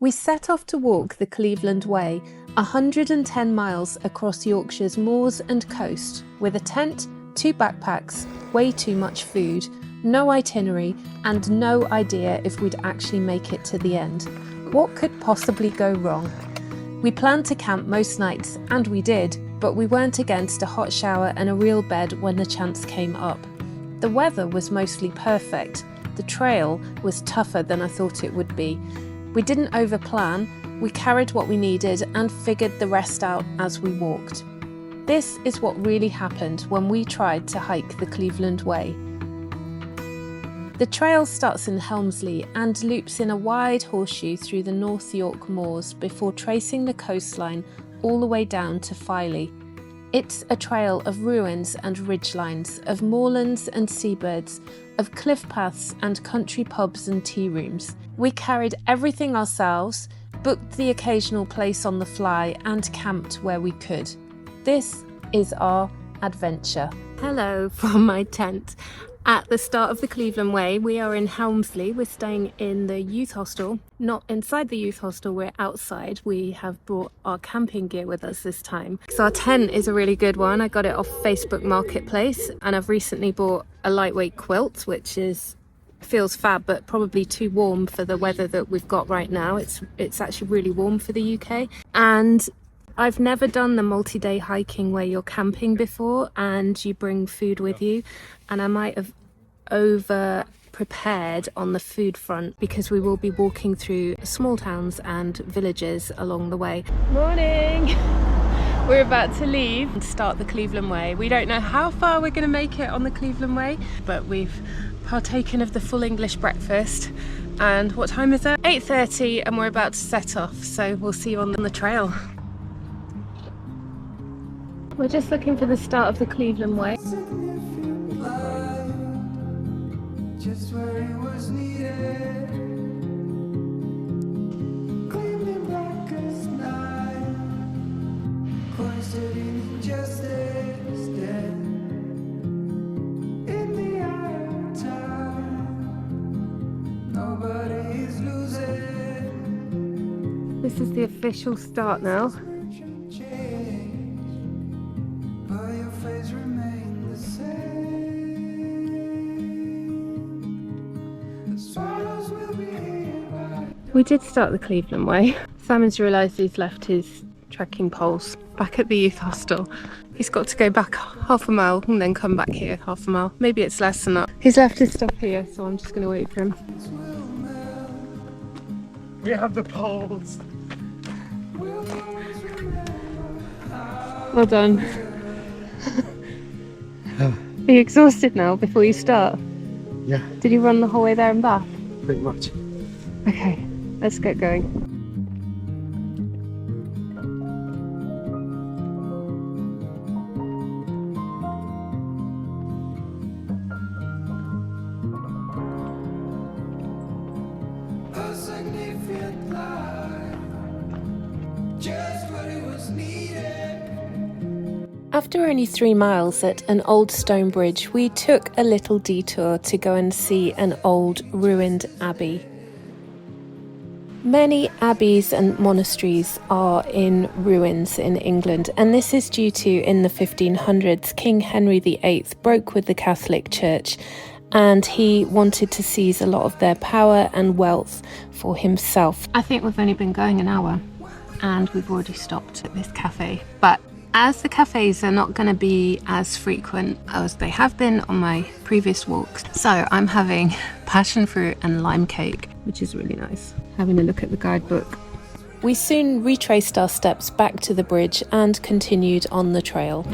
We set off to walk the Cleveland Way, 110 miles across Yorkshire's moors and coast, with a tent, 2 backpacks, way too much food, no itinerary, and no idea if we'd actually make it to the end. What could possibly go wrong? We planned to camp most nights, and we did, but we weren't against a hot shower and a real bed when the chance came up. The weather was mostly perfect. The trail was tougher than I thought it would be. We didn't overplan, we carried what we needed and figured the rest out as we walked. This is what really happened when we tried to hike the Cleveland Way. The trail starts in Helmsley and loops in a wide horseshoe through the North York moors before tracing the coastline all the way down to Filey. It's a trail of ruins and ridgelines, of moorlands and seabirds, of cliff paths and country pubs and tea rooms. We carried everything ourselves, booked the occasional place on the fly and camped where we could. This is our adventure. Hello from my tent. At the start of the Cleveland Way, we are in Helmsley. We're staying in the youth hostel. Not inside the youth hostel, we're outside. We have brought our camping gear with us this time. So our tent is a really good one. I got it off Facebook Marketplace, and I've recently bought a lightweight quilt, which feels fab, but probably too warm for the weather that we've got right now. It's actually really warm for the UK. And I've never done the multi-day hiking where you're camping before and you bring food with you, and I might have over prepared on the food front because we will be walking through small towns and villages along the way. Morning! We're about to leave and start the Cleveland Way. We don't know how far we're going to make it on the Cleveland Way, but we've partaken of the full English breakfast. And what time is it? 8:30, and we're about to set off, so we'll see you on the trail. We're just looking for the start of the Cleveland Way. Just where it was needed. Gleaming black as night. Cloistered in injustice, dead in the eye of time. Nobody is losing. This is the official start now. We did start the Cleveland Way. Simon's realised he's left his trekking poles back at the youth hostel. He's got to go back half a mile and then come back here half a mile. Maybe it's less than that. He's left his stuff here, so I'm just going to wait for him. We have the poles. Well done. Are you exhausted now before you start? Yeah. Did you run the whole way there and back? Pretty much. Okay, let's get going. A significant life, just what it was needed. After only 3 miles at an old stone bridge, we took a little detour to go and see an old ruined abbey. Many abbeys and monasteries are in ruins in England, and this is due to, in the 1500s, King Henry VIII broke with the Catholic Church, and he wanted to seize a lot of their power and wealth for himself. I think we've only been going an hour, and we've already stopped at this cafe. But as the cafes are not going to be as frequent as they have been on my previous walks, so I'm having passion fruit and lime cake, which is really nice. Having a look at the guidebook. We soon retraced our steps back to the bridge and continued on the trail.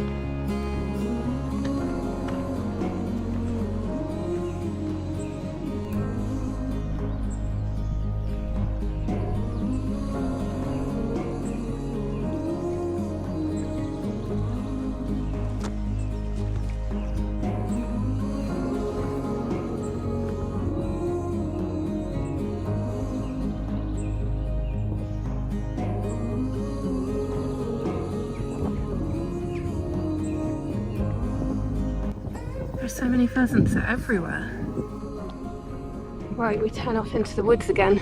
So many pheasants are everywhere. Right, we turn off into the woods again.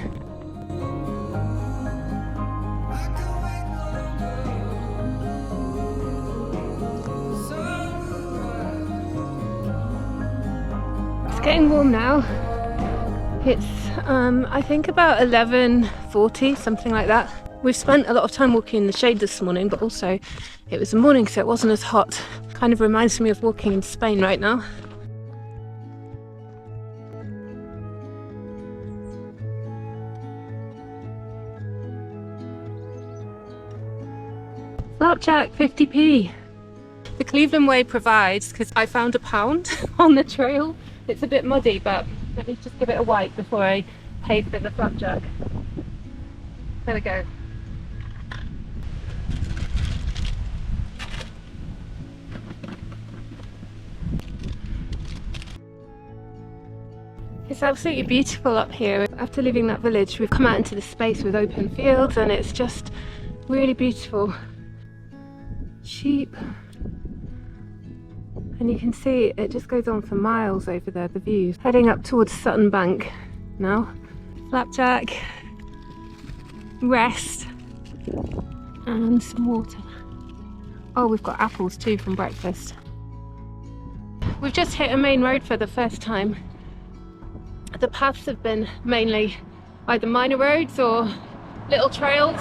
getting warm now. It's I think about 11:40, something like that. We've spent a lot of time walking in the shade this morning, but also it was the morning, so it wasn't as hot. Kind of reminds me of walking in Spain right now. Flapjack, 50p. The Cleveland Way provides, because I found £1 on the trail. It's a bit muddy, but let me just give it a wipe before I pay for the flapjack. There we go. It's absolutely beautiful up here. After leaving that village, we've come out into the space with open fields, and it's just really beautiful. Sheep. And you can see it just goes on for miles over there, the views. Heading up towards Sutton Bank now. Flapjack, rest, and some water. Oh, we've got apples too from breakfast. We've just hit a main road for the first time. The paths have been mainly either minor roads or little trails.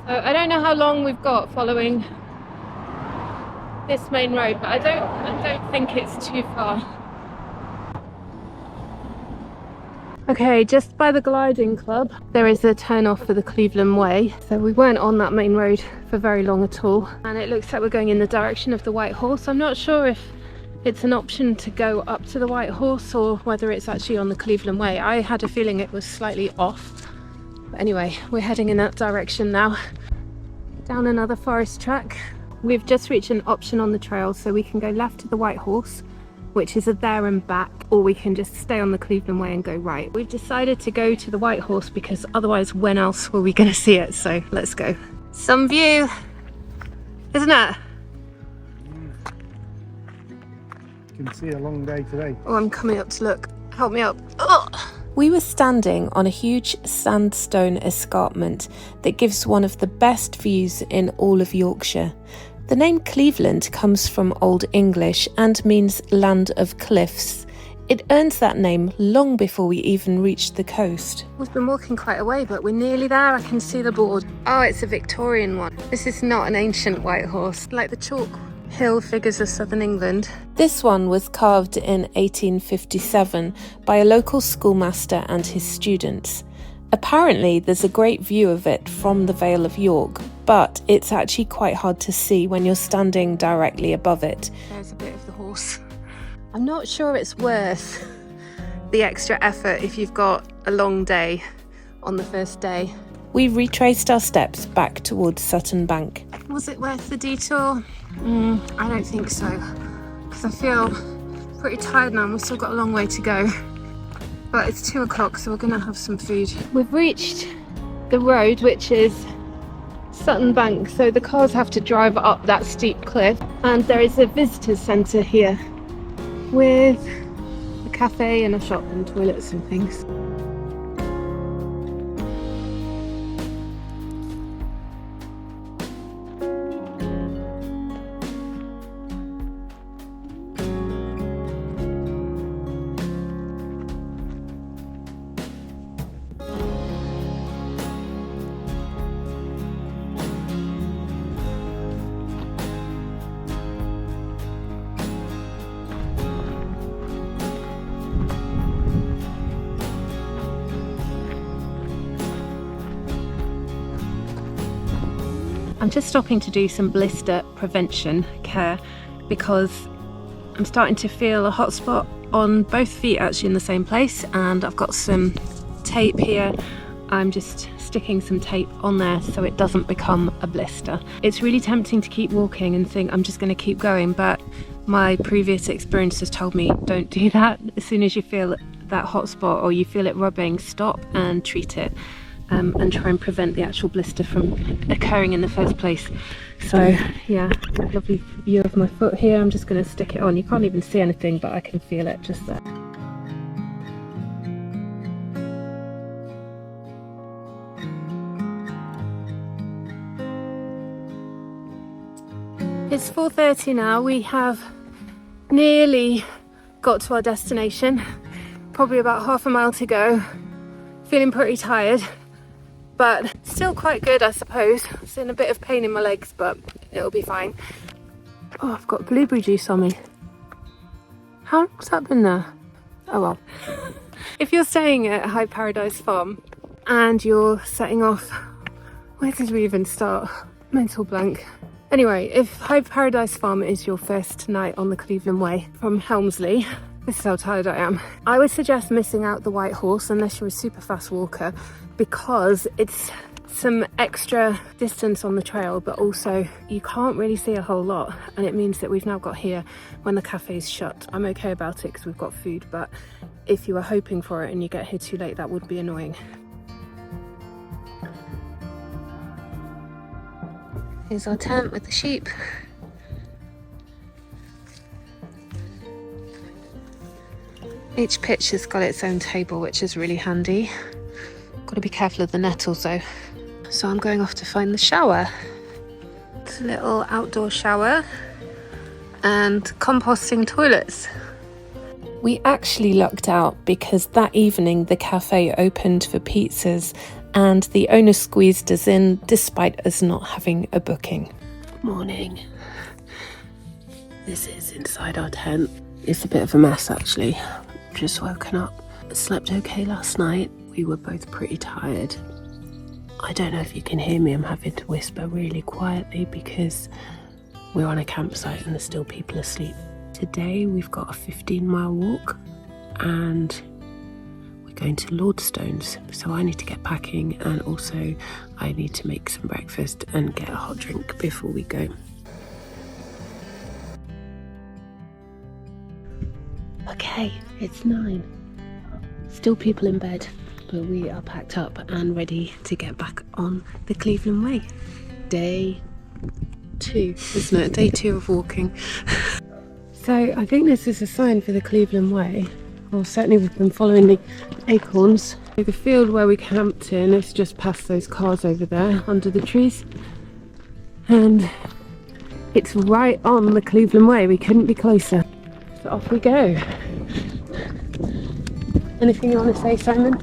So I don't know how long we've got following this main road, but I don't think it's too far. Okay, just by the gliding club there is a turn off for the Cleveland Way, so we weren't on that main road for very long at all, and it looks like we're going in the direction of the White Horse. I'm not sure if it's an option to go up to the White Horse or whether it's actually on the Cleveland Way. I had a feeling it was slightly off, but anyway, we're heading in that direction now. Down another forest track. We've just reached an option on the trail, so we can go left to the White Horse, which is a there and back, or we can just stay on the Cleveland Way and go right. We've decided to go to the White Horse because otherwise when else were we going to see it? So let's go. Some view, isn't it? You can see a long day today. Oh, I'm coming up to look. Help me up. Ugh. We were standing on a huge sandstone escarpment that gives one of the best views in all of Yorkshire. The name Cleveland comes from Old English and means land of cliffs. It earns that name long before we even reached the coast. We've been walking quite a way, but we're nearly there. I can see the board. Oh, it's a Victorian one. This is not an ancient white horse, like the chalk hill figures of southern England. This one was carved in 1857 by a local schoolmaster and his students. Apparently there's a great view of it from the Vale of York, but it's actually quite hard to see when you're standing directly above it. There's a bit of the horse. I'm not sure it's worth the extra effort if you've got a long day on the first day. We retraced our steps back towards Sutton Bank. Was it worth the detour? I don't think so, because I feel pretty tired now and we've still got a long way to go. But it's 2 o'clock, so we're going to have some food. We've reached the road, which is Sutton Bank, so the cars have to drive up that steep cliff. And there is a visitors centre here with a cafe and a shop and toilets and things. I'm just stopping to do some blister prevention care because I'm starting to feel a hot spot on both feet actually in the same place, and I've got some tape here. I'm just sticking some tape on there so it doesn't become a blister. It's really tempting to keep walking and think I'm just going to keep going, but my previous experience has told me don't do that. As soon as you feel that hot spot or you feel it rubbing, stop and treat it. And try and prevent the actual blister from occurring in the first place. So yeah, lovely view of my foot here. I'm just going to stick it on. You can't even see anything, but I can feel it just there. It's 4:30 now. We have Nearly got to our destination. Probably about half a mile to go. Feeling pretty tired, but still quite good, I suppose. It's in a bit of pain in my legs, but it'll be fine. Oh, I've got blueberry juice on me. How long's that been there? Oh well. If you're staying at Hyde Paradise Farm and you're setting off, where did we even start? Mental blank. Anyway, if Hyde Paradise Farm is your first night on the Cleveland Way from Helmsley, this is how tired I am. I would suggest missing out the White Horse unless you're a super fast walker, because it's some extra distance on the trail, but also you can't really see a whole lot, and it means that we've now got here when the cafe's shut. I'm okay about it because we've got food, but if you were hoping for it and you get here too late, that would be annoying. Here's our tent with the sheep. Each pitch has got its own table, which is really handy. Got to be careful of the nettles though. So I'm going off to find the shower. It's a little outdoor shower and composting toilets. We actually lucked out because that evening the cafe opened for pizzas and the owner squeezed us in despite us not having a booking. Morning. This is inside our tent. It's a bit of a mess actually. Just woken up. Slept okay last night. We were both pretty tired. I don't know if you can hear me. I'm having to whisper really quietly because we're on a campsite and there's still people asleep. Today we've got a 15-mile walk and we're going to Lordstones. So I need to get packing, and also I need to make some breakfast and get a hot drink before we go. Okay, it's 9. Still people in bed, but we are packed up and ready to get back on the Cleveland Way. Day 2, isn't it? Day 2 of walking. So I think this is a sign for the Cleveland Way. Well, certainly we've been following the acorns. The field where we camped in is just past those cars over there under the trees. And it's right on the Cleveland Way. We couldn't be closer. So off we go. Anything you want to say, Simon?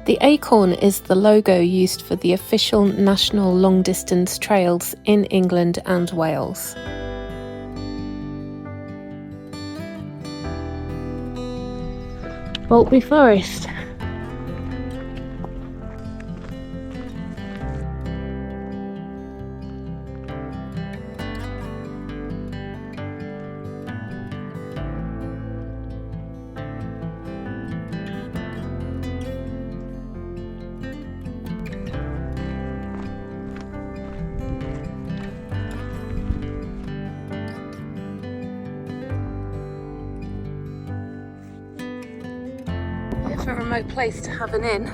The acorn is the logo used for the official national long distance trails in England and Wales. Boltby Forest. A remote place to have an inn.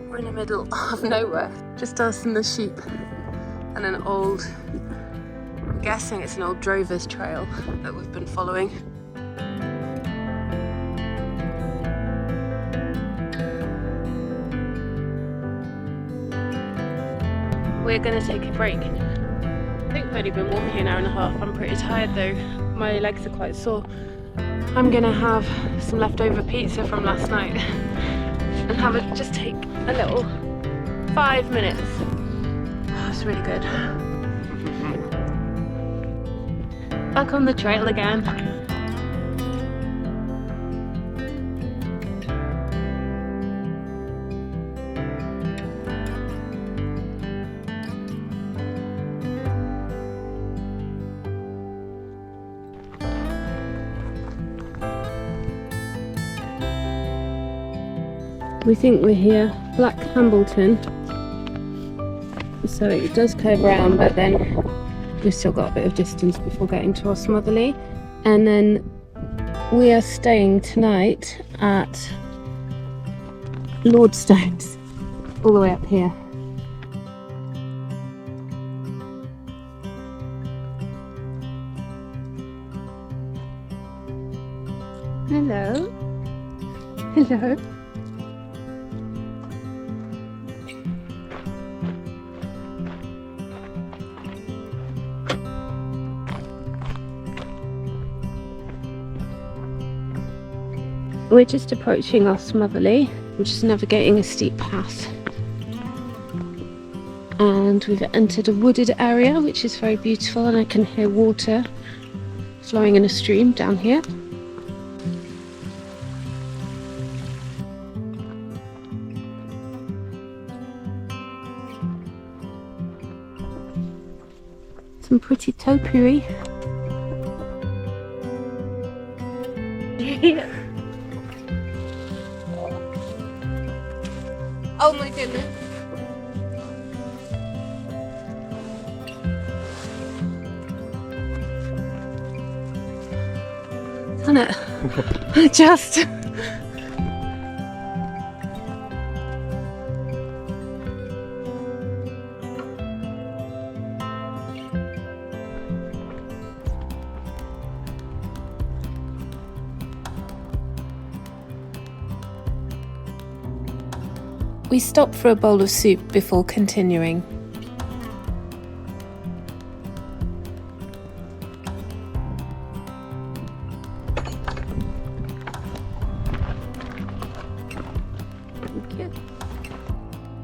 We're in the middle of nowhere, just us and the sheep, and an old, I'm guessing it's an old drover's trail that we've been following. We're going to take a break. I think we've only been walking an hour and a half. I'm pretty tired though, my legs are quite sore. I'm gonna have some leftover pizza from last night and just take a little 5 minutes. Oh, it's really good. Back on the trail again. We think we're here, Black Hambleton, so it does curve around, but then we've still got a bit of distance before getting to Osmotherley, and then we are staying tonight at Lordstones, all the way up here. Hello. Hello. We're just approaching Osmotherley. I'm just navigating a steep path. And we've entered a wooded area, which is very beautiful, and I can hear water flowing in a stream down here. Some pretty topiary. Oh my goodness. Done it. Just. We stopped for a bowl of soup before continuing.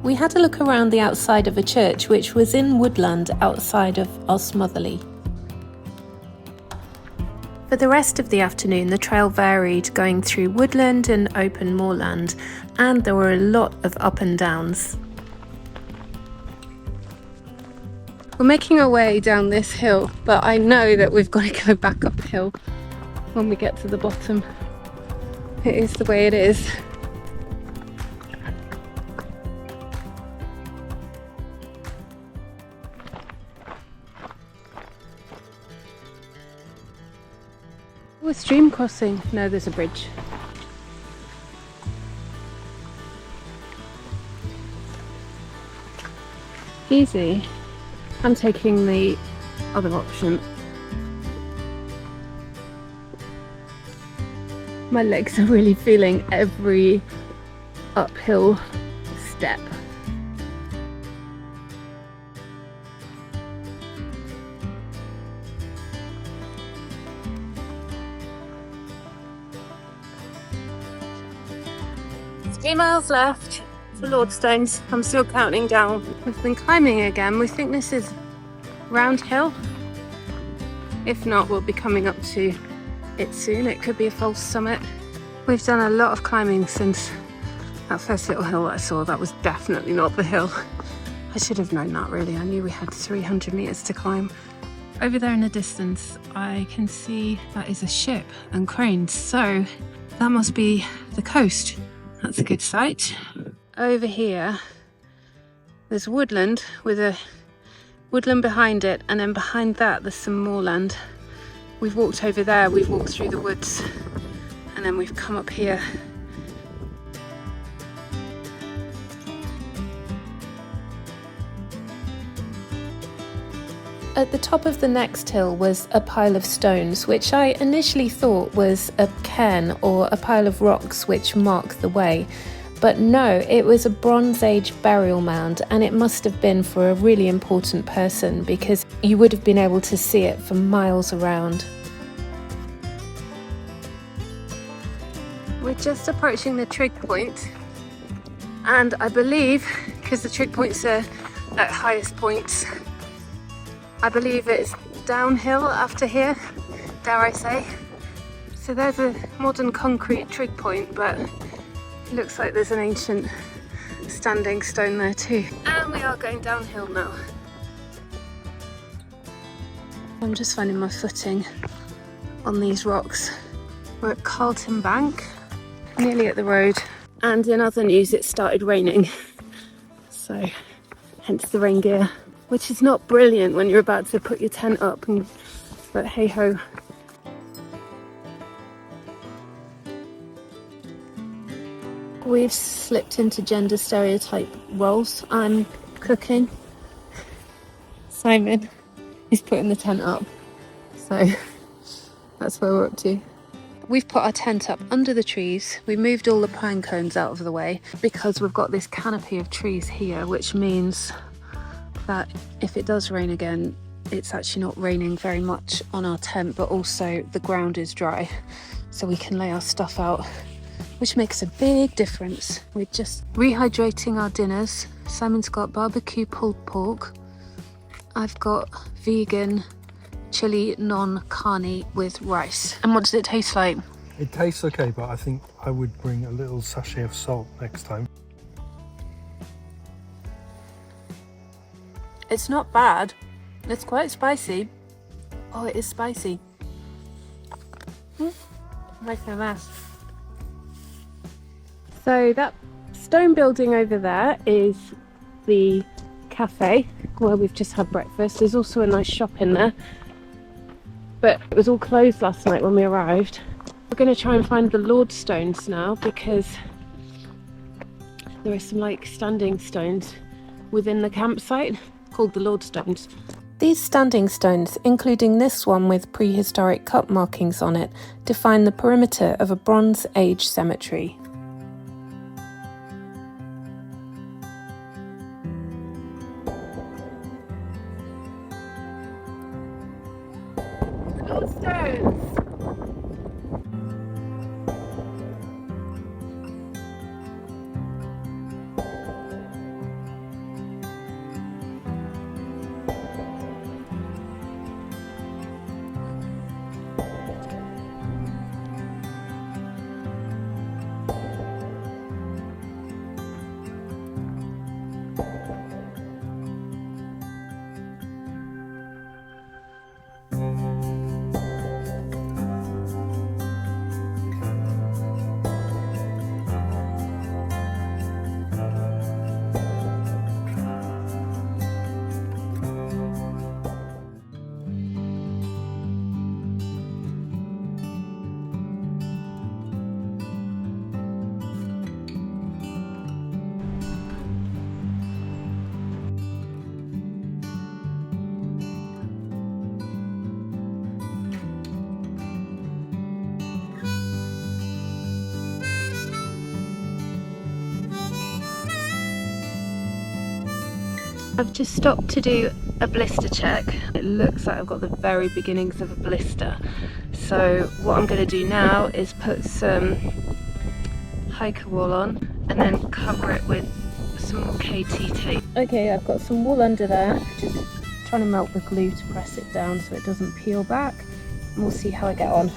We had a look around the outside of a church which was in woodland outside of Osmotherley. For the rest of the afternoon, the trail varied, going through woodland and open moorland, and there were a lot of up and downs. We're making our way down this hill, but I know that we've got to go back uphill when we get to the bottom. It is the way it is. Oh, a stream crossing. No, there's a bridge. Easy. I'm taking the other option. My legs are really feeling every uphill step. It's 3 miles left for Lordstones. I'm still counting down. We've been climbing again. We think this is Round Hill. If not, we'll be coming up to it soon. It could be a false summit. We've done a lot of climbing since that first little hill that I saw. That was definitely not the hill. I should have known that really. I knew we had 300 meters to climb. Over there in the distance, I can see that is a ship and cranes. So that must be the coast. That's a good sight. Over here, there's woodland with a woodland behind it, and then behind that there's some moorland. We've walked over there, we've walked through the woods, and then we've come up here. At the top of the next hill was a pile of stones, which I initially thought was a cairn or a pile of rocks which mark the way. But no, it was a Bronze Age burial mound, and it must have been for a really important person because you would have been able to see it for miles around. We're just approaching the trig point, and I believe, because the trig points are at highest points, I believe it's downhill after here, dare I say. So there's a modern concrete trig point, but it looks like there's an ancient standing stone there too. And we are going downhill now. I'm just finding my footing on these rocks. We're at Carlton Bank, nearly at the road. And in other news, it started raining. So, hence the rain gear, which is not brilliant when you're about to put your tent up, but hey ho. We've slipped into gender stereotype roles. I'm cooking. Simon is putting the tent up. So that's where we're up to. We've put our tent up under the trees. We moved all the pine cones out of the way because we've got this canopy of trees here, which means that if it does rain again, it's actually not raining very much on our tent, but also the ground is dry, so we can lay our stuff out which makes a big difference. We're just rehydrating our dinners. Simon's got barbecue pulled pork. I've got vegan chili non-carne with rice. And what does it taste like? It tastes okay, but I think I would bring a little sachet of salt next time. It's not bad. It's quite spicy. Oh, it is spicy. Makes no mess. So that stone building over there is the cafe where we've just had breakfast. There's also a nice shop in there, but it was all closed last night when we arrived. We're going to try and find the Lordstones now, because there are some like standing stones within the campsite called the Lordstones. These standing stones, including this one with prehistoric cut markings on it, define the perimeter of a Bronze Age cemetery. Lordstones! I've just stopped to do a blister check. It looks like I've got the very beginnings of a blister. So what I'm going to do now is put some hiker wool on and then cover it with some more KT tape. Okay, I've got some wool under there. Just trying to melt the glue to press it down so it doesn't peel back. And we'll see how I get on.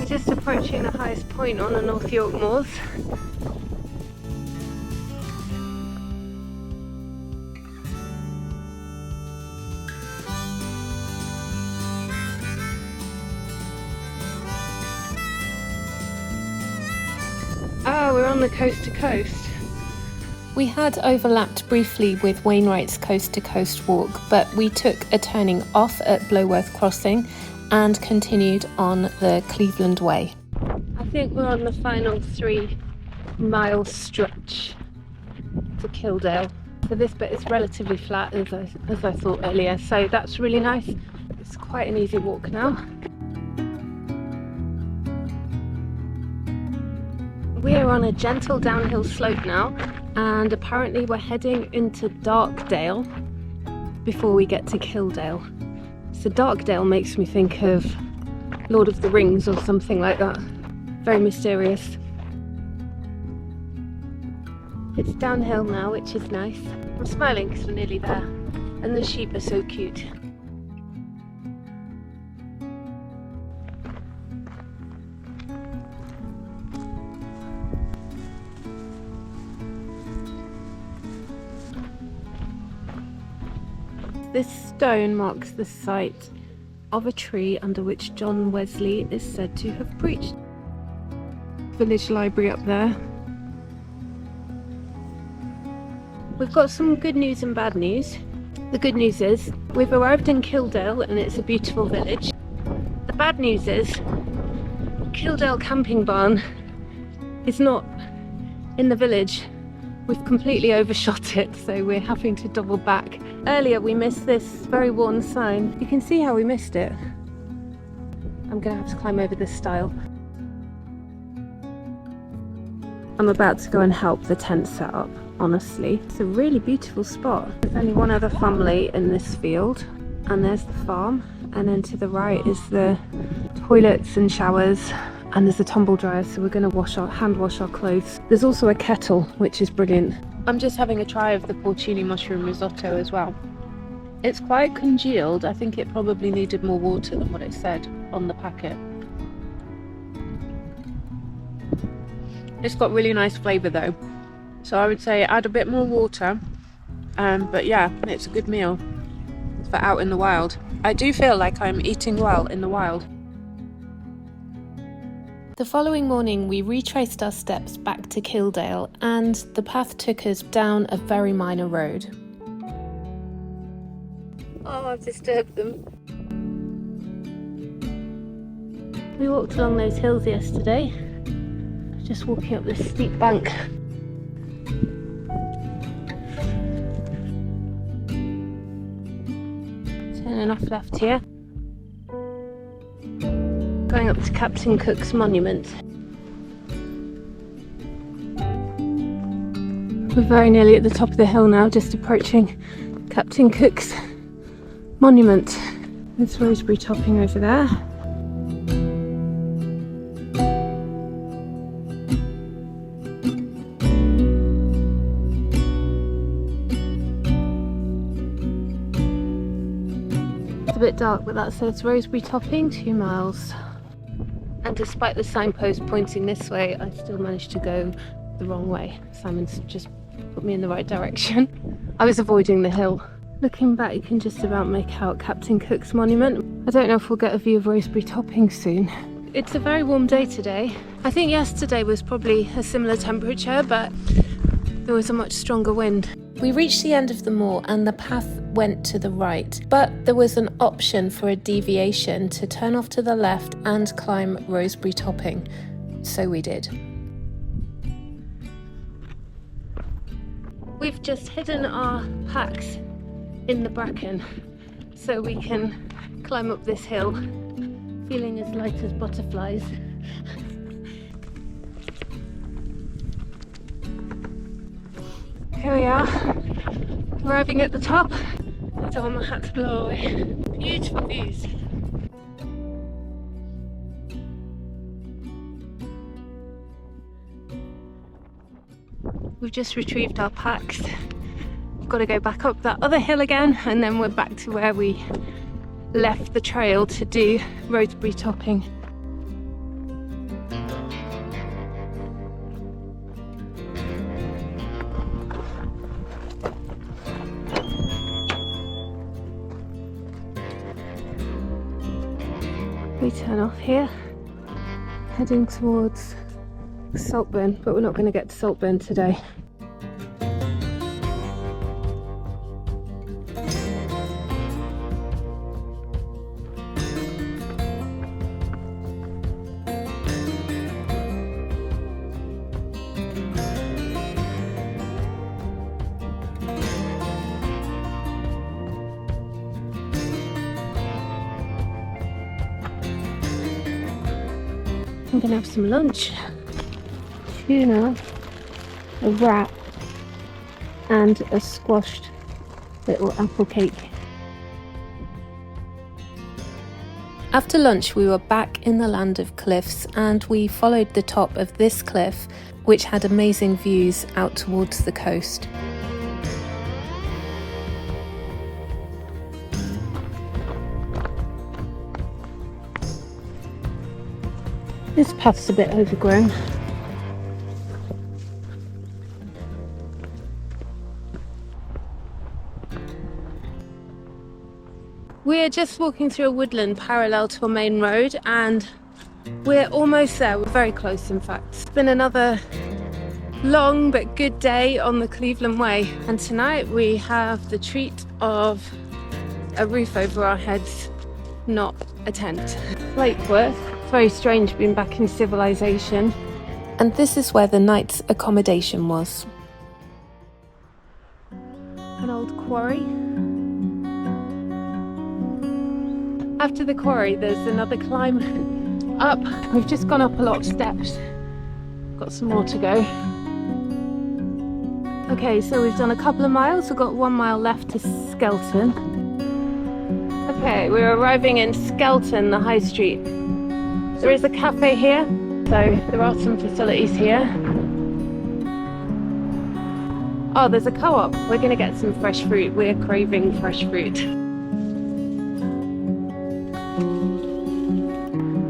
Just approaching the highest point on the North York Moors. Oh, we're on the coast to coast. We had overlapped briefly with Wainwright's coast to coast walk, but we took a turning off at Bloworth Crossing and continued on the Cleveland Way. I think we're on the final 3-mile stretch to Kildale. So this bit is relatively flat, as I thought earlier, so that's really nice. It's quite an easy walk now. We are on a gentle downhill slope now, and apparently we're heading into Darkdale before we get to Kildale. So Darkdale makes me think of Lord of the Rings or something like that. Very mysterious. It's downhill now, which is nice. I'm smiling because we're nearly there. And the sheep are so cute. This stone marks the site of a tree under which John Wesley is said to have preached. Village library up there. We've got some good news and bad news. The good news is we've arrived in Kildale and it's a beautiful village. The bad news is Kildale camping barn is not in the village We've completely overshot it, so we're having to double back. Earlier we missed this very worn sign. You can see how we missed it. I'm gonna have to climb over this stile. I'm about to go and help the tent set up, honestly. It's a really beautiful spot. There's only one other family in this field, and there's the farm, and then to the right is the toilets and showers, and there's a tumble dryer, so we're going to hand wash our clothes. There's also a kettle, which is brilliant. I'm just having a try of the porcini mushroom risotto as well. It's quite congealed. I think it probably needed more water than what it said on the packet. It's got really nice flavour though, so I would say add a bit more water, but yeah, it's a good meal for out in the wild. I do feel like I'm eating well in the wild. The following morning we retraced our steps back to Kildale, and the path took us down a very minor road. Oh, I've disturbed them. We walked along those hills yesterday, just walking up this steep bank. Turning off left here. Going up to Captain Cook's monument. We're very nearly at the top of the hill now, just approaching Captain Cook's monument. There's roseberry topping over there. It's a bit dark, but that says roseberry topping, 2 miles. And despite the signpost pointing this way, I still managed to go the wrong way. Simon's just put me in the right direction. I was avoiding the hill. Looking back, you can just about make out Captain Cook's monument. I don't know if we'll get a view of roseberry topping soon. It's a very warm day today. I think yesterday was probably a similar temperature, but there was a much stronger wind. We reached the end of the moor and the path went to the right, but there was an option for a deviation to turn off to the left and climb roseberry topping, so we did. We've just hidden our packs in the bracken so we can climb up this hill, feeling as light as butterflies. Here we are, arriving at the top. I don't want my hat to blow away. Beautiful views. We've just retrieved our packs. We've got to go back up that other hill again, and then we're back to where we left the trail to do roseberry topping. We turn off here, heading towards Saltburn, but we're not going to get to Saltburn today. I'm gonna have some lunch. Tuna, a wrap, and a squashed little apple cake. After lunch we were back in the land of cliffs, and we followed the top of this cliff, which had amazing views out towards the coast. This path's a bit overgrown. We're just walking through a woodland parallel to a main road, and we're almost there. We're very close, in fact. It's been another long but good day on the Cleveland Way, and tonight we have the treat of a roof over our heads, not a tent. Slapewath. Very strange being back in civilization. And this is where the night's accommodation was. old quarry. After the quarry, there's another climb up. We've just gone up a lot of steps. Got some more to go. Okay, so we've done a couple of miles. We've got 1 mile left to Skelton. Okay, we're arriving in Skelton, the high street. There is a cafe here, so there are some facilities here. Oh, there's a co-op. We're gonna get some fresh fruit. We're craving fresh fruit.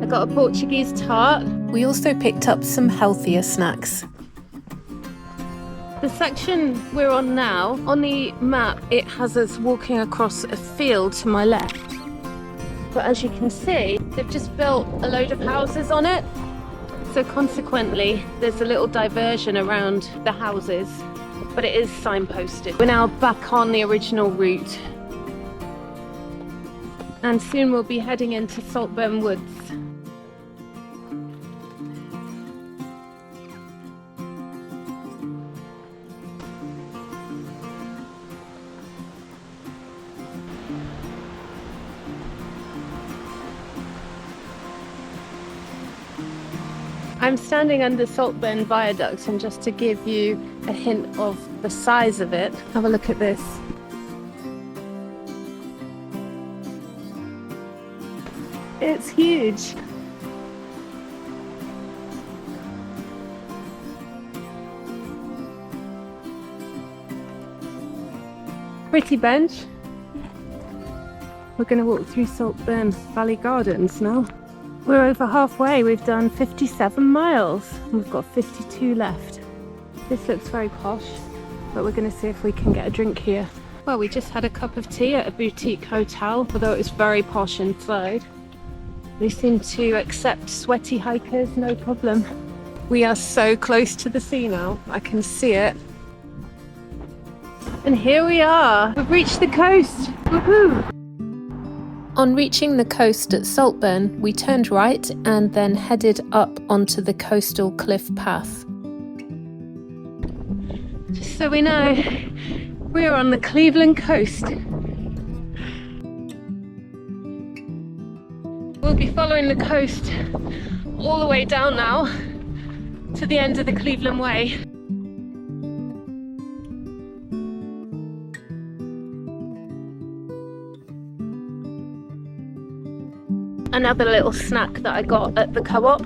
I got a Portuguese tart. We also picked up some healthier snacks. The section we're on now, on the map, it has us walking across a field to my left. But as you can see, they've just built a load of houses on it. So consequently, there's a little diversion around the houses, but it is signposted. We're now back on the original route. And soon we'll be heading into Saltburn Woods. I'm standing under Saltburn Viaduct, and just to give you a hint of the size of it, have a look at this. It's huge. Pretty bench. We're going to walk through Saltburn Valley Gardens now. We're over halfway. We've done 57 miles and we've got 52 left. This looks very posh, but we're going to see if we can get a drink here. Well, we just had a cup of tea at a boutique hotel, although it was very posh inside. They seem to accept sweaty hikers, no problem. We are so close to the sea now. I can see it. And here we are. We've reached the coast. Woohoo! On reaching the coast at Saltburn, we turned right and then headed up onto the coastal cliff path. Just so we know, we're on the Cleveland coast. We'll be following the coast all the way down now to the end of the Cleveland Way. Another little snack that I got at the co-op.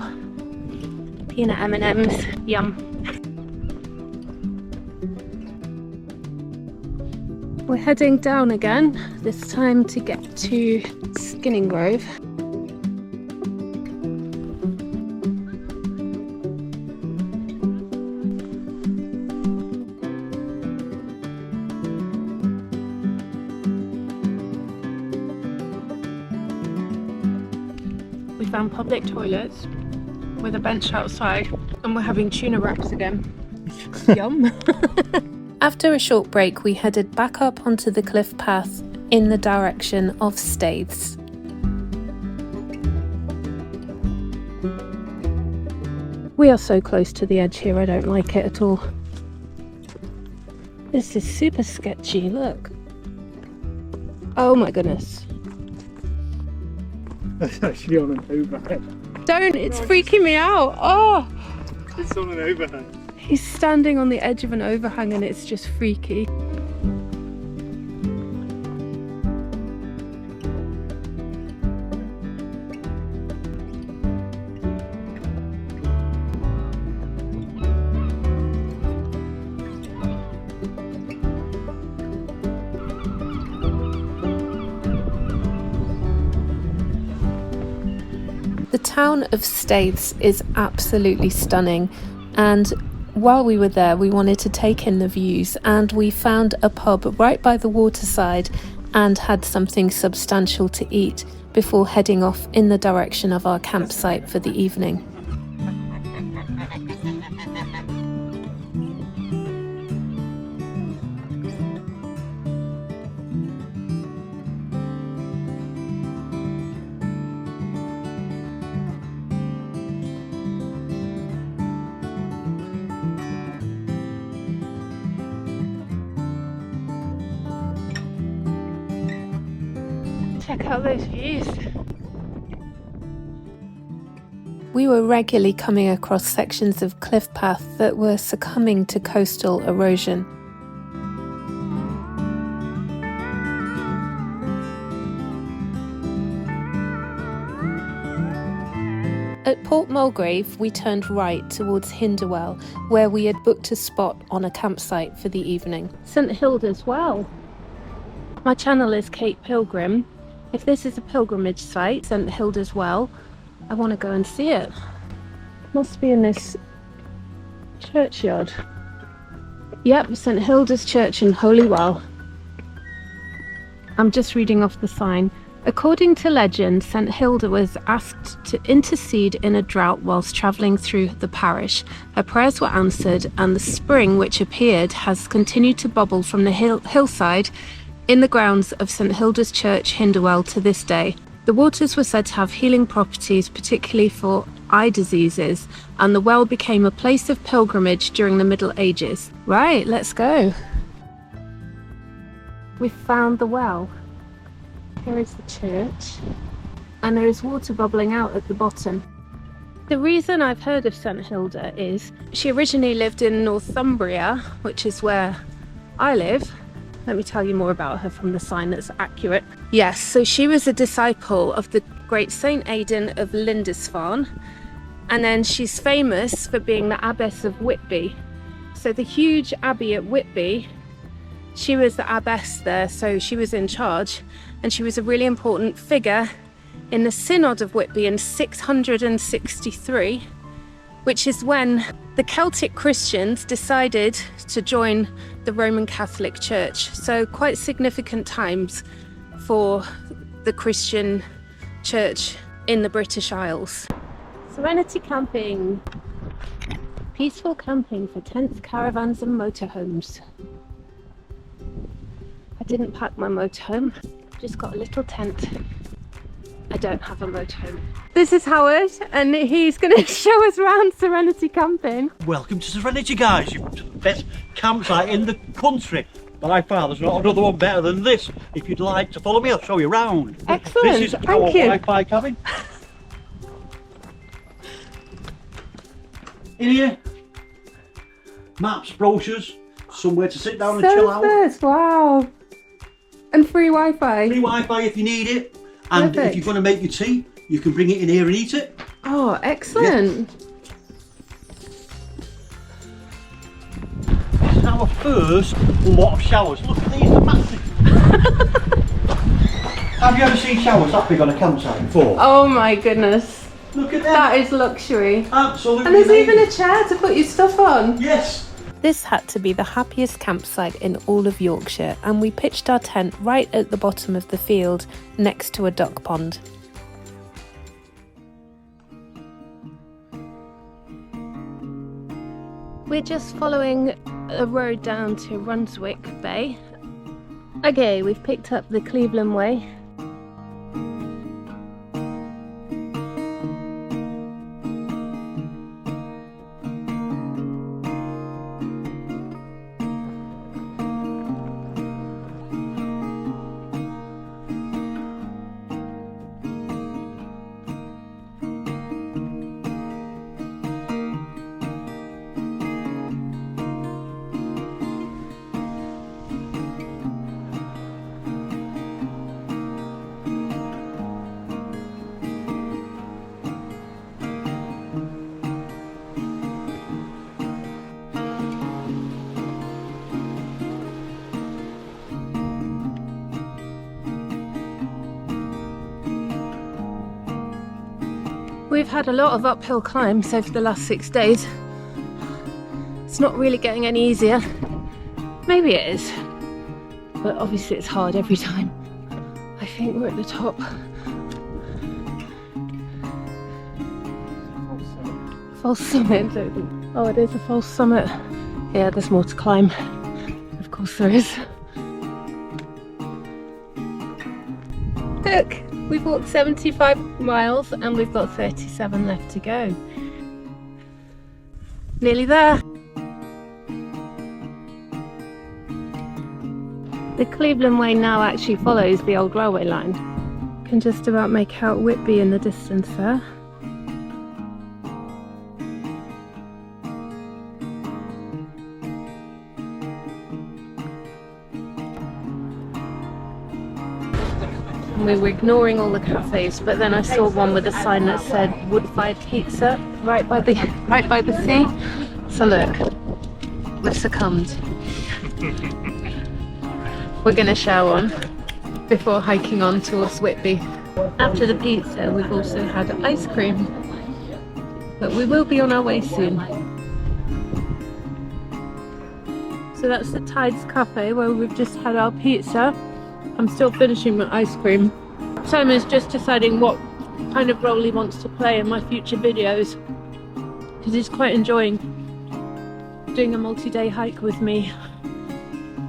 Peanut M&Ms, yum. We're heading down again, this time to get to Skinning Grove. We found public toilets with a bench outside and we're having tuna wraps again. Yum. After a short break, we headed back up onto the cliff path in the direction of Staithes. We are so close to the edge here, I don't like it at all. This is super sketchy, look. Oh my goodness. That's actually on an overhang. Don't, it's freaking me out. Oh! It's on an overhang. He's standing on the edge of an overhang and it's just freaky. The town of Staithes is absolutely stunning, and while we were there we wanted to take in the views, and we found a pub right by the waterside and had something substantial to eat before heading off in the direction of our campsite for the evening. Check out those views. We were regularly coming across sections of cliff path that were succumbing to coastal erosion. At Port Mulgrave, we turned right towards Hinderwell, where we had booked a spot on a campsite for the evening. St Hilda's Well. My channel is Kate Pilgrim. If this is a pilgrimage site, St Hilda's Well, I want to go and see it. Must be in this churchyard. Yep, St Hilda's Church in Holywell. I'm just reading off the sign. According to legend, St Hilda was asked to intercede in a drought whilst travelling through the parish. Her prayers were answered, and the spring which appeared has continued to bubble from the hillside in the grounds of St Hilda's Church, Hinderwell, to this day. The waters were said to have healing properties, particularly for eye diseases, and the well became a place of pilgrimage during the Middle Ages. Right, let's go. We've found the well. Here is the church, and there is water bubbling out at the bottom. The reason I've heard of St Hilda is she originally lived in Northumbria, which is where I live. Let me tell you more about her from the sign that's accurate. Yes, so she was a disciple of the great Saint Aidan of Lindisfarne, and then she's famous for being the abbess of Whitby. So the huge abbey at Whitby, she was the abbess there, so she was in charge, and she was a really important figure in the Synod of Whitby in 663, which is when the Celtic Christians decided to join the Roman Catholic Church. So quite significant times for the Christian church in the British Isles. Serenity camping. Peaceful camping for tents, caravans and motorhomes. I didn't pack my motorhome, just got a little tent. I don't have a motorhome. This is Howard, and he's going to show us around Serenity camping. Welcome to Serenity, guys. You're the best campsite in the country. By far, there's not another one better than this. If you'd like to follow me, I'll show you around. Excellent, This is thank our you. Wi-Fi cabin. In here, maps, brochures, somewhere to sit down and chill out. First, wow. And free Wi-Fi. Free Wi-Fi if you need it. And Perfect. if you're going to make your tea, you can bring it in here and eat it. Oh, excellent. This is our first lot of showers. Look at these, they're massive. Have you ever seen showers that big on a campsite before? Oh my goodness. Look at them. That is luxury. Absolutely And there's amazing. even a chair to put your stuff on. Yes. This had to be the happiest campsite in all of Yorkshire, and we pitched our tent right at the bottom of the field next to a duck pond. We're just following a road down to Runswick Bay. Okay, we've picked up the Cleveland Way. We've had a lot of uphill climbs over the last 6 days. It's not really getting any easier. Maybe it is, but obviously it's hard every time. I think we're at the top. False summit. Oh, it is a false summit. Yeah, there's more to climb. Of course there is. Look! We've walked 75 miles and we've got 37 left to go. Nearly there. The Cleveland Way now actually follows the old railway line. Can just about make out Whitby in the distance there. We were ignoring all the cafes, but then I saw one with a sign that said wood-fired pizza right by the sea. So look, we've succumbed. We're gonna shower before hiking on towards Whitby. After the pizza, we've also had ice cream, but we will be on our way soon. So that's the Tides Cafe where we've just had our pizza. I'm still finishing my ice cream. Simon's just deciding what kind of role he wants to play in my future videos, because he's quite enjoying doing a multi-day hike with me.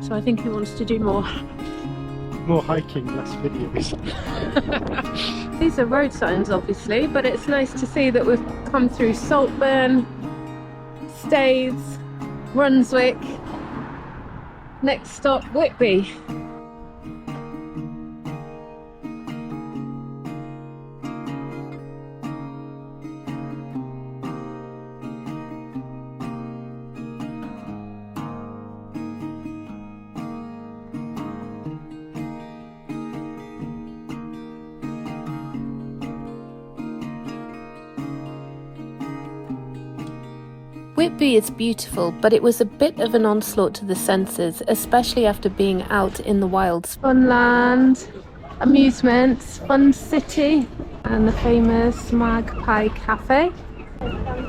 So I think he wants to do more. More hiking, less videos. These are road signs obviously, but it's nice to see that we've come through Saltburn, Staithes, Runswick. Next stop, Whitby. Whitby is beautiful, but it was a bit of an onslaught to the senses, especially after being out in the wilds. Funland, amusements, fun city, and the famous Magpie Cafe,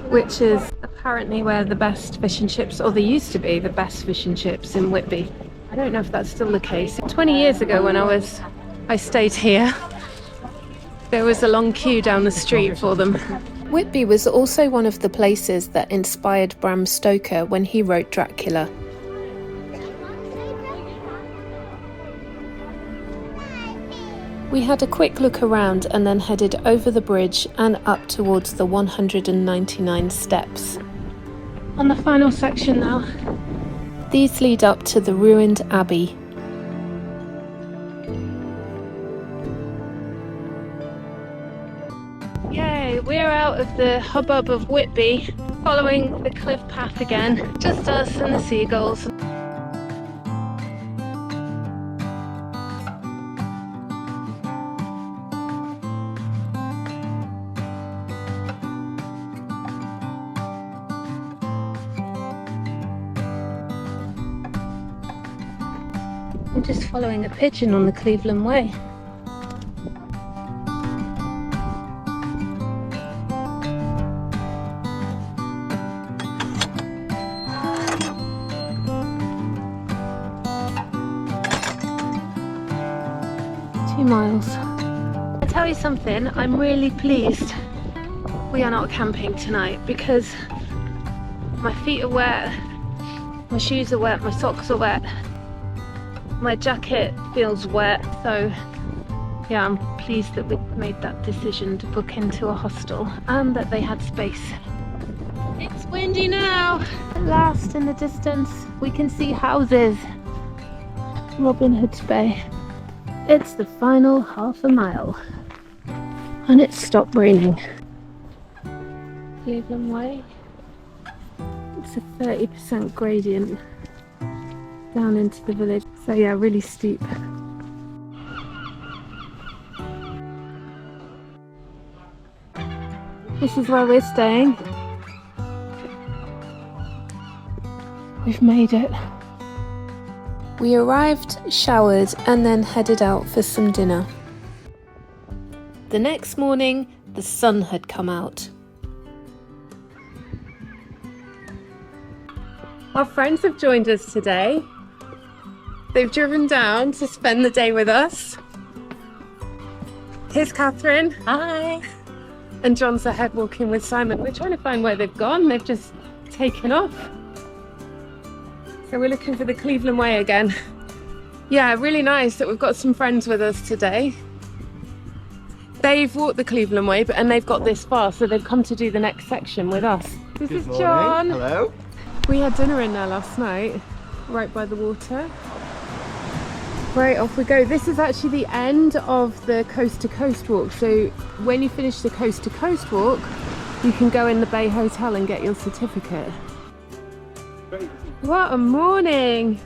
which is apparently where the best fish and chips, or they used to be the best fish and chips in Whitby. I don't know if that's still the case. 20 years ago when I stayed here, there was a long queue down the street for them. Whitby was also one of the places that inspired Bram Stoker when he wrote Dracula. We had a quick look around and then headed over the bridge and up towards the 199 steps. On the final section now. These lead up to the ruined abbey. Yay, we're out of the hubbub of Whitby, following the cliff path again. Just us and the seagulls. I'm just following a pigeon on the Cleveland Way. Miles. I tell you something, I'm really pleased we are not camping tonight, because my feet are wet, my shoes are wet, my socks are wet, my jacket feels wet, so yeah, I'm pleased that we made that decision to book into a hostel and that they had space. It's windy now. At last, in the distance we can see houses. Robin Hood's Bay. It's the final half a mile and it's stopped raining. Cleveland Way. It's a 30% gradient down into the village. So yeah, really steep. This is where we're staying. We've made it. We arrived, showered, and then headed out for some dinner. The next morning, the sun had come out. Our friends have joined us today. They've driven down to spend the day with us. Here's Catherine. Hi. And John's ahead walking with Simon. We're trying to find where they've gone. They've just taken off. So we're looking for the Cleveland Way again. Yeah, really nice that we've got some friends with us today. They've walked the Cleveland Way, and they've got this far, so they've come to do the next section with us. This is John. Hello. We had dinner in there last night, right by the water. Right, off we go. This is actually the end of the coast to coast walk. So when you finish the coast to coast walk, you can go in the Bay Hotel and get your certificate. What a morning!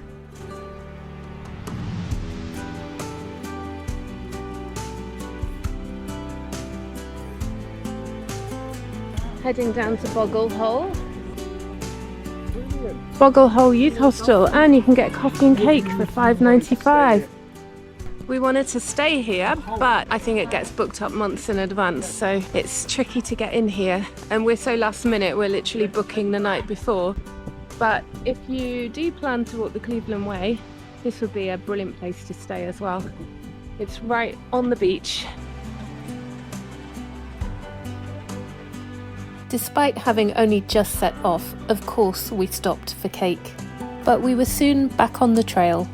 Heading down to Boggle Hole. Boggle Hole Youth Hostel, and you can get coffee and cake for £5.95. We wanted to stay here, but I think it gets booked up months in advance, so it's tricky to get in here. And we're so last minute, we're literally booking the night before. But if you do plan to walk the Cleveland Way, this would be a brilliant place to stay as well. It's right on the beach. Despite having only just set off, of course we stopped for cake. But we were soon back on the trail.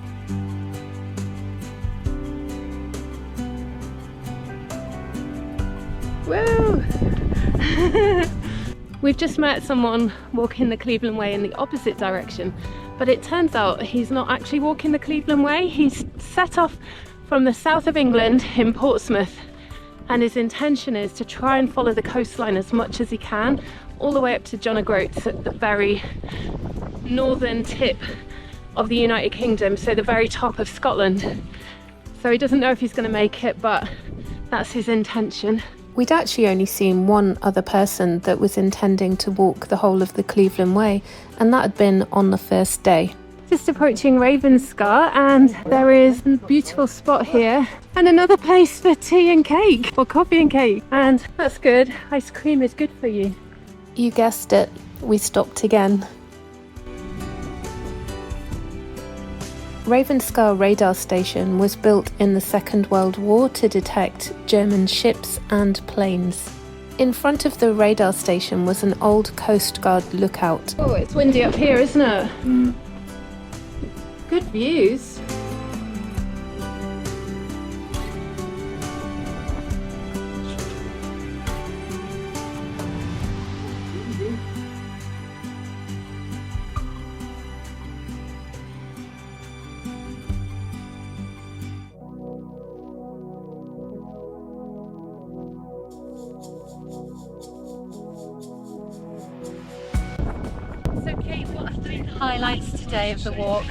Woo! We've just met someone walking the Cleveland Way in the opposite direction, but it turns out he's not actually walking the Cleveland Way. He's set off from the south of England in Portsmouth, and his intention is to try and follow the coastline as much as he can, all the way up to John O'Groats at the very northern tip of the United Kingdom, so the very top of Scotland. So he doesn't know if he's going to make it, but that's his intention. We'd actually only seen one other person that was intending to walk the whole of the Cleveland Way, and that had been on the first day. Just approaching Ravenscar, and there is a beautiful spot here and another place for tea and cake, or coffee and cake, and that's good. Ice cream is good for you. You guessed it, we stopped again. Ravenscar radar station was built in the Second World War to detect German ships and planes. In front of the radar station was an old Coast Guard lookout. Oh, it's windy up here, isn't it? Good views. So Kate, what have been the highlights today of the walk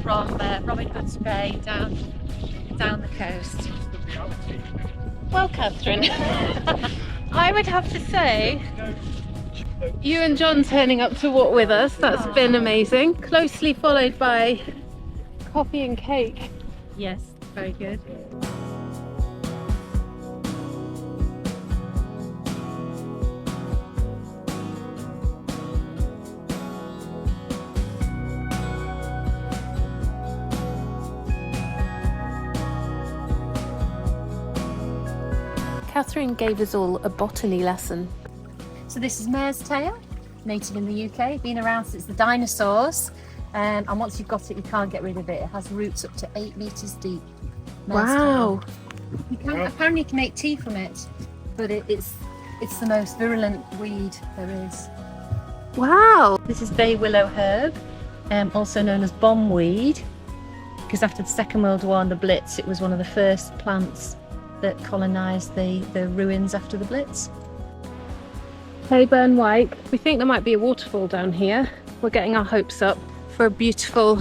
from Robin Hood's Bay down the coast? Well, Catherine, I would have to say you and John turning up to walk with us, that's been amazing. Closely followed by coffee and cake. Yes, very good. Catherine gave us all a botany lesson. So this is mare's tail, native in the UK, been around since the dinosaurs, and once you've got it you can't get rid of it. It has roots up to 8 metres deep. Mare's Wow. tail. You can apparently you can make tea from it, but it's the most virulent weed there is. Wow. This is bay willow herb, also known as bomb weed, because after the Second World War and the Blitz, it was one of the first plants that colonised the ruins after the Blitz. Clayburn White. We think there might be a waterfall down here. We're getting our hopes up for a beautiful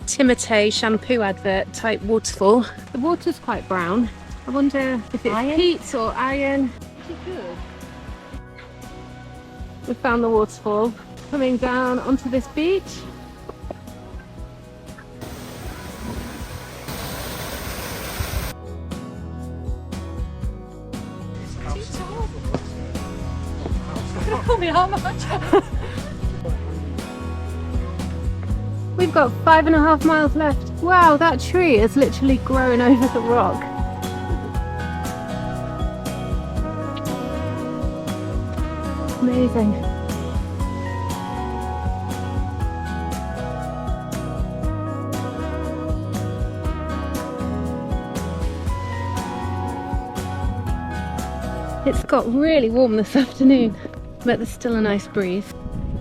Timotei shampoo advert type waterfall. The water's quite brown. I wonder if it's Iron? peat or iron. We found the waterfall. Coming down onto this beach. We've got 5.5 miles left. Wow, that tree is literally grown over the rock. Amazing. It's got really warm this afternoon, but there's still a nice breeze.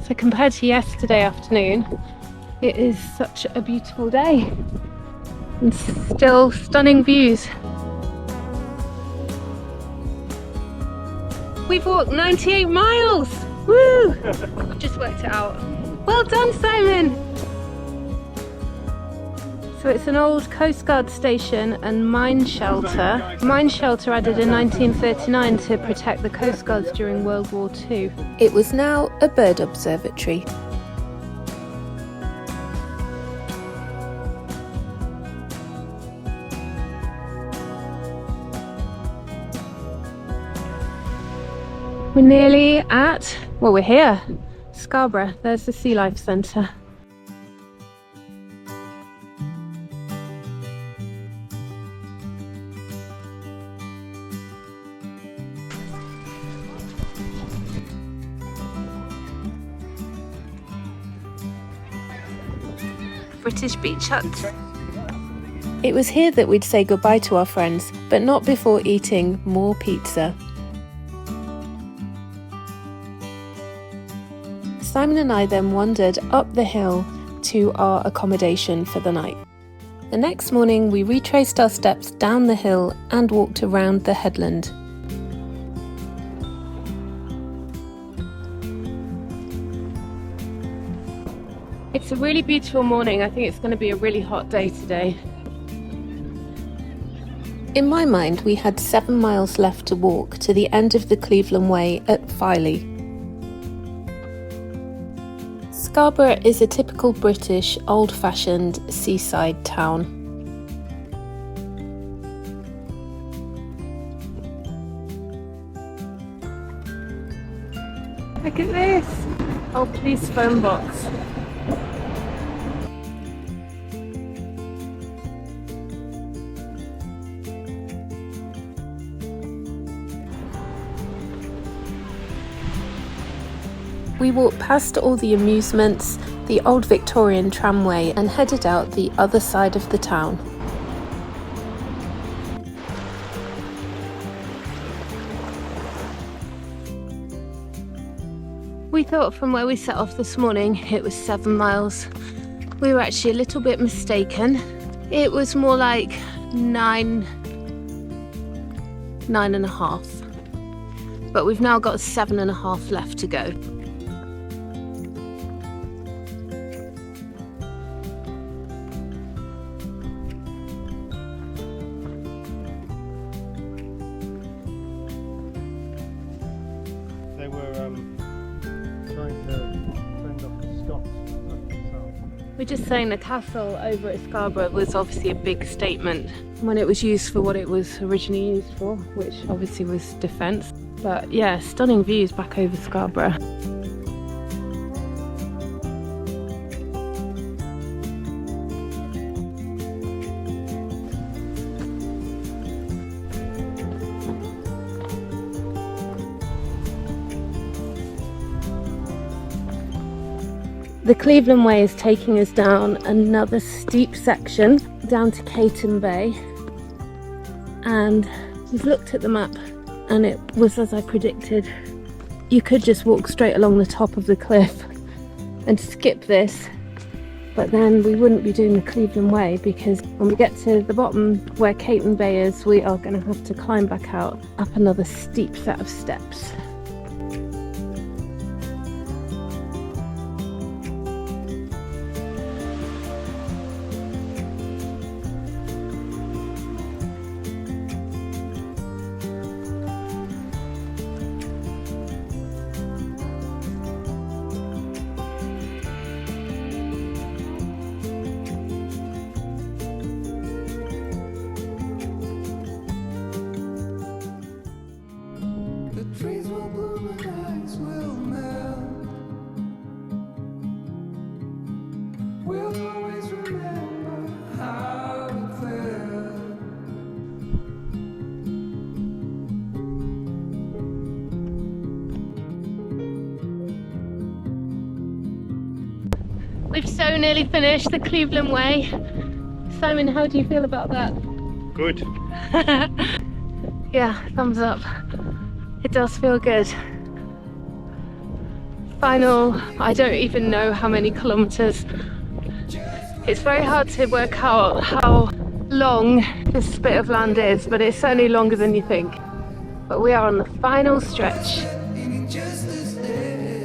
So compared to yesterday afternoon, it is such a beautiful day. And still stunning views. We've walked 98 miles! Woo! Just worked it out. Well done, Simon! So it's an old Coast Guard station and mine shelter. Mine shelter added in 1939 to protect the Coast Guards during World War II. It was now a bird observatory. We're nearly at, well, we're here, Scarborough. There's the Sea Life Centre. British beach hut. It was here that we'd say goodbye to our friends, but not before eating more pizza. Simon and I then wandered up the hill to our accommodation for the night. The next morning we retraced our steps down the hill and walked around the headland. It's a really beautiful morning. I think it's going to be a really hot day today. In my mind, we had 7 miles left to walk to the end of the Cleveland Way at Filey. Scarborough is a typical British, old-fashioned seaside town. Look at this! Old police phone box. We walked past all the amusements, the old Victorian tramway, and headed out the other side of the town. We thought from where we set off this morning it was 7 miles. We were actually a little bit mistaken. It was more like 9.5. But we've now got 7.5 left to go. They were trying to fend off the Scots. We're just saying the castle over at Scarborough was obviously a big statement when it was used for what it was originally used for, which obviously was defence. But yeah, stunning views back over Scarborough. The Cleveland Way is taking us down another steep section down to Caton Bay, and we've looked at the map and it was as I predicted. You could just walk straight along the top of the cliff and skip this, but then we wouldn't be doing the Cleveland Way, because when we get to the bottom where Caton Bay is, we are going to have to climb back out up another steep set of steps. The trees will bloom and ice will melt. We'll always remember how it felt. We've so nearly finished the Cleveland Way. Simon, how do you feel about that? Good. Yeah, thumbs up. It does feel good. Final, I don't even know how many kilometres. It's very hard to work out how long this bit of land is, but it's certainly longer than you think. But we are on the final stretch. in injustice there.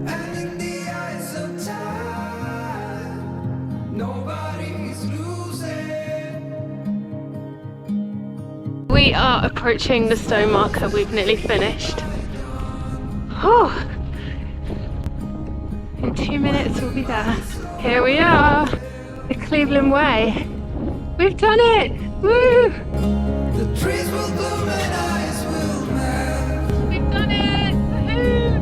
And in the eyes of time, nobody's losing. We are approaching the stone marker. We've nearly finished. Oh, in 2 minutes we'll be there. Here we are, the Cleveland Way. We've done it! Woo! The trees will bloom and ice will melt. We've done it! Woohoo!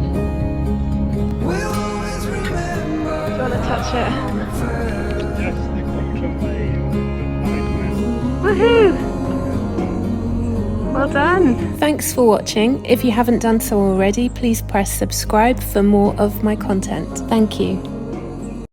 We'll always remember. Do you want to touch it? Woohoo! Well done! Thanks for watching. If you haven't done so already, please press subscribe for more of my content. Thank you.